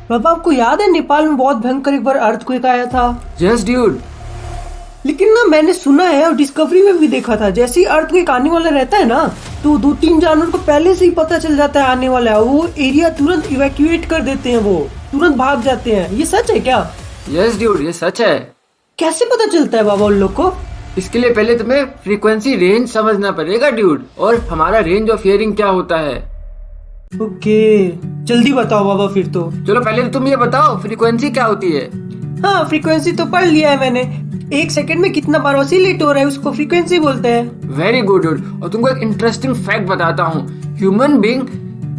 बाबा आपको याद है नेपाल में बहुत भयंकर एक बार अर्थक्वेक आया था। Yes dude. लेकिन ना मैंने सुना है और डिस्कवरी में भी देखा था, जैसे ही अर्थक्वेक आने वाला रहता है ना तो 2-3 जानवर को पहले से ही पता चल जाता है आने वाला है, वो एरिया तुरंत इवैक्यूएट कर देते हैं, वो तुरंत भाग जाते हैं। ये सच है क्या? यस ड्यूड, ये सच है। कैसे पता चलता है बाबा उन लोग को? इसके लिए पहले तुम्हें फ्रीक्वेंसी रेंज समझना पड़ेगा ड्यूड, और हमारा रेंज ऑफ हियरिंग क्या होता है। ओके, जल्दी बताओ बाबा फिर तो। चलो पहले तो तुम ये बताओ फ्रीक्वेंसी क्या होती है। हाँ, फ्रीक्वेंसी तो पढ़ लिया है मैंने। 1 सेकंड में कितना बार ऑसिलेट हो रहा है उसको फ्रीक्वेंसी बोलते हैं। Very good dude. और तुमको एक इंटरेस्टिंग फैक्ट बताता हूँ। ह्यूमन बीइंग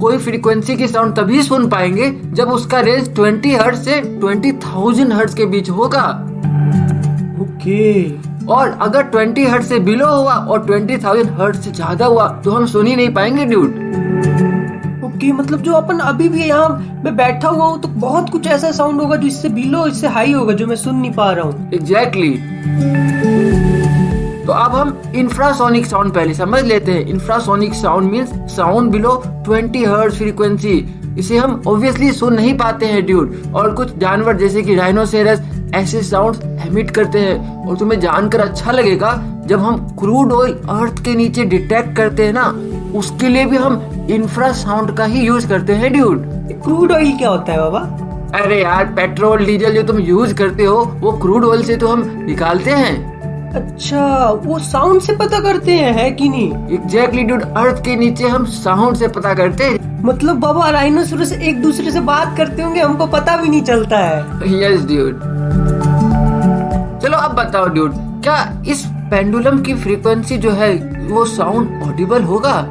कोई फ्रीक्वेंसी की साउंड तभी सुन पाएंगे जब उसका रेंज 20 हर्ट्ज से 20,000 हर्ट्ज के बीच होगा। ओके। और अगर 20 हर्ट्ज से बिलो हुआ और 20,000 हर्ट्ज से ज्यादा हुआ तो हम सुन ही नहीं पाएंगे ड्यूड। ओके, मतलब जो अपन अभी भी यहाँ मैं बैठा हुआ हूँ तो बहुत कुछ ऐसा साउंड होगा जो इससे बिलो, इससे हाई होगा, जो मैं सुन नहीं पा रहा हूँ। एग्जैक्टली। तो अब हम इंफ्रासोनिक साउंड पहले समझ लेते हैं। Infrasonic sound means sound below 20 hertz frequency. इसे हम ऑब्वियसली सुन नहीं पाते हैं ड्यूड। और कुछ जानवर जैसे कि राइनोसेरस ऐसे साउंड्स एमिट करते हैं। और तुम्हें जानकर अच्छा लगेगा, जब हम क्रूड ऑयल अर्थ के नीचे डिटेक्ट करते हैं ना, उसके लिए भी हम इंफ्रासाउंड का ही यूज करते हैं ड्यूड। क्रूड ऑयल क्या होता है बाबा? अरे यार, पेट्रोल डीजल जो तुम यूज करते हो वो क्रूड ऑयल से तो हम निकालते हैं। अच्छा, वो साउंड से पता करते हैं, है कि नहीं? एग्जैक्टली ड्यूड, अर्थ के नीचे हम साउंड से पता करते हैं। मतलब बाबा राइनोसोरस एक दूसरे से बात करते होंगे, हमको पता भी नहीं चलता है। Yes dude. चलो अब बताओ ड्यूड, क्या इस पेंडुलम की फ्रीक्वेंसी जो है वो साउंड ऑडिबल होगा?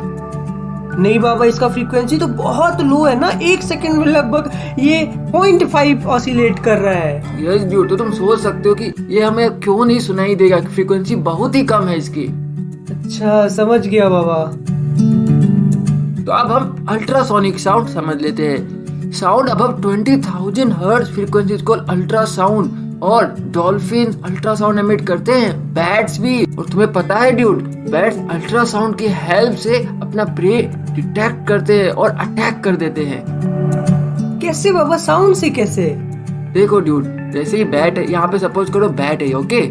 नहीं बाबा, इसका फ्रीक्वेंसी तो बहुत लो है ना। 1 सेकंड में लगभग ये 0.5 ऑसिलेट कर रहा है। यस ड्यूड, तो तुम सोच सकते हो कि ये हमें क्यों नहीं सुनाई देगा, फ्रीक्वेंसी बहुत ही कम है इसकी। अच्छा, समझ गया बाबा। तो अब हम अल्ट्रासोनिक साउंड समझ लेते हैं। साउंड अबव 20,000 हर्ट्ज फ्रीक्वेंसी को अल्ट्रासाउंड, और डॉल्फिन अल्ट्रासाउंड एमिट करते हैं, बैट्स भी। और तुम्हें पता है ड्यूड, बैट्स अल्ट्रासाउंड की हेल्प से अपना प्रे डिटेक्ट करते हैं और अटैक कर देते हैं। कैसे बाबा, साउंड से कैसे? देखो ड्यूड, जैसे ही बैट है, यहाँ पे सपोज करो बैट है, ओके,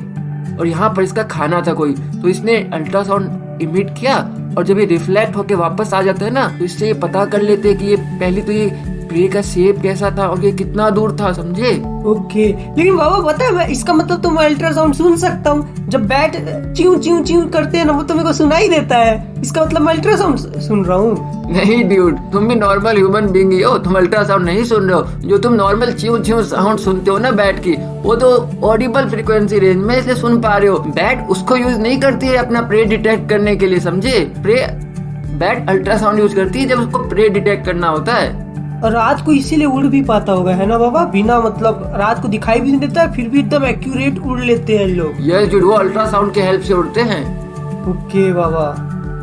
और यहाँ पर इसका खाना था कोई, तो इसने अल्ट्रासाउंड इमिट किया, और जब ये रिफ्लेक्ट होके वापस आ जाता है ना, तो इससे ये पता कर लेते हैं कि ये पहले तो ये प्रे का शेप कैसा था और ये कितना दूर था, समझे? ओके, लेकिन बाबा पता है, मैं इसका मतलब तो मैं अल्ट्रासाउंड सुन सकता हूँ। जब बैट च्यू च्यू च्यू करते हैं ना, वो तो मेरे को सुनाई देता है। इसका मतलब मैं अल्ट्रासाउंड सुन रहा हूँ। नहीं ड्यूड, तुम भी नॉर्मल ह्यूमन बीइंग ही हो, तुम अल्ट्रासाउंड नहीं सुन रहे हो। जो तुम नॉर्मल च्यू च्यू साउंड सुनते हो ना बैट की, वो तो ऑडिबल फ्रीक्वेंसी रेंज में इसलिए सुन पा रहे हो। बैट उसको यूज नहीं करती है अपना प्रे डिटेक्ट करने के लिए, समझे? बैट अल्ट्रासाउंड यूज करती है जब उसको प्रे डिटेक्ट करना होता है। और रात को इसीलिए उड़ भी पाता होगा, है ना बाबा? बिना मतलब रात को दिखाई भी नहीं देता है, फिर भी एकदम एक्यूरेट उड़ लेते हैं लोग। यस ड्यूड, वो अल्ट्रासाउंड के हेल्प से उड़ते हैं। ओके बाबा।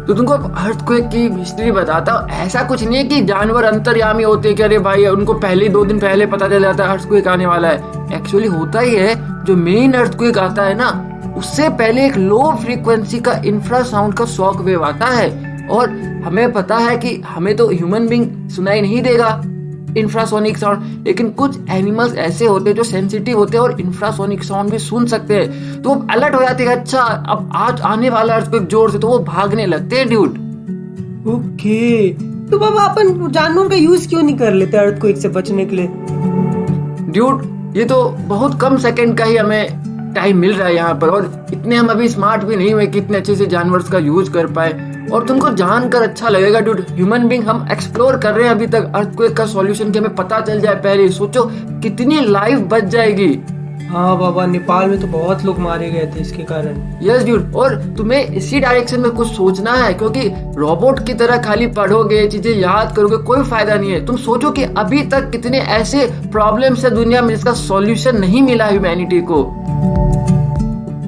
तो तुमको अर्थक्वेक की हिस्ट्री बताता हूँ। ऐसा कुछ नहीं है कि जानवर अंतर्यामी होते हैं कि अरे भाई उनको पहले 2 दिन पहले पता चल जाता है अर्थक्वेक आने वाला है। एक्चुअली होता ही है, जो मेन अर्थक्वेक आता है ना, उससे पहले एक लो फ्रीक्वेंसी का इंफ्रासाउंड का शॉक वेव आता है। और हमें पता है कि हमें तो ह्यूमन बीइंग सुनाई नहीं देगा इंफ्रासोनिक साउंड, लेकिन कुछ एनिमल्स ऐसे होते हैं जो सेंसिटिव होते हैं और इंफ्रासोनिक साउंड भी सुन सकते हैं। तो वो अलर्ट हो जाते हैं, अच्छा अब आज आने वाला अर्थक्वेक जोर से, तो वो भागने लगते हैं ड्यूड। ओके, तो बाबा अपन जानवरों का यूज क्यों नहीं कर लेते अर्थक्वेक से बचने के लिए? ड्यूड, ये तो बहुत कम सेकंड का ही हमें टाइम मिल रहा है यहाँ पर, और इतने हम अभी स्मार्ट भी नहीं हुए कि इतने अच्छे से जानवर का यूज कर पाए। और तुमको जानकर अच्छा लगेगा ड्यूड, ह्यूमन बीइंग हम एक्सप्लोर कर रहे हैं अभी तक अर्थक्वेक का सॉल्यूशन, कि हमें पता चल जाए पहले। सोचो कितनी लाइफ बच जाएगी। हाँ बाबा, नेपाल में तो बहुत लोग मारे गए थे इसके कारण। यस ड्यूड, और तुम्हें इसी डायरेक्शन में कुछ सोचना है, क्योंकि रोबोट की तरह खाली पढ़ोगे, चीजें याद करोगे, कोई फायदा नहीं है। तुम सोचो कि अभी तक कितने ऐसे प्रॉब्लम्स है दुनिया में जिसका सॉल्यूशन नहीं मिला ह्यूमैनिटी को।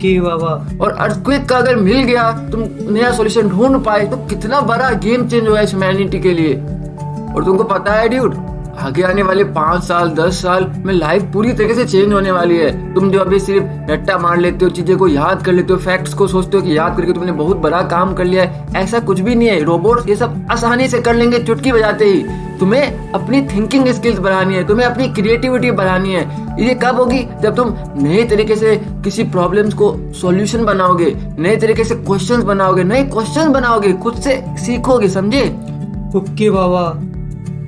बाबा, और अर्थक्वेक का अगर मिल गया, तुम नया सॉल्यूशन ढूंढ पाए, तो कितना बड़ा गेम चेंज हुआ है ह्यूमैनिटी के लिए। और तुमको पता है ड्यूड, आगे आने वाले 5 साल 10 साल में लाइफ पूरी तरीके से चेंज होने वाली है। तुम जो अभी सिर्फ रट्टा मार लेते हो, चीजें को याद कर लेते हो, फैक्ट्स को सोचते हो कि याद करके तुमने बहुत बड़ा काम कर लिया है, ऐसा कुछ भी नहीं है। रोबोट ये सब आसानी से कर लेंगे चुटकी बजाते ही। तुम्हें अपनी थिंकिंग स्किल्स बढ़ानी है, तुम्हें अपनी क्रिएटिविटी बढ़ानी है। ये कब होगी? जब तुम नए तरीके से किसी प्रॉब्लम्स को सॉल्यूशन बनाओगे, नए तरीके से क्वेश्चंस बनाओगे, नए क्वेश्चन बनाओगे, खुद से सीखोगे, समझे? ओके बाबा,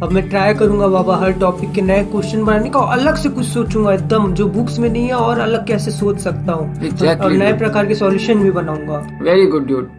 अब मैं ट्राई करूंगा बाबा हर टॉपिक के नए क्वेश्चन बनाने का, और अलग से कुछ सोचूंगा एकदम जो बुक्स में नहीं है, और अलग कैसे सोच सकता हूँ। Exactly, और नए dude. प्रकार के सॉल्यूशन भी बनाऊंगा। Very good dude.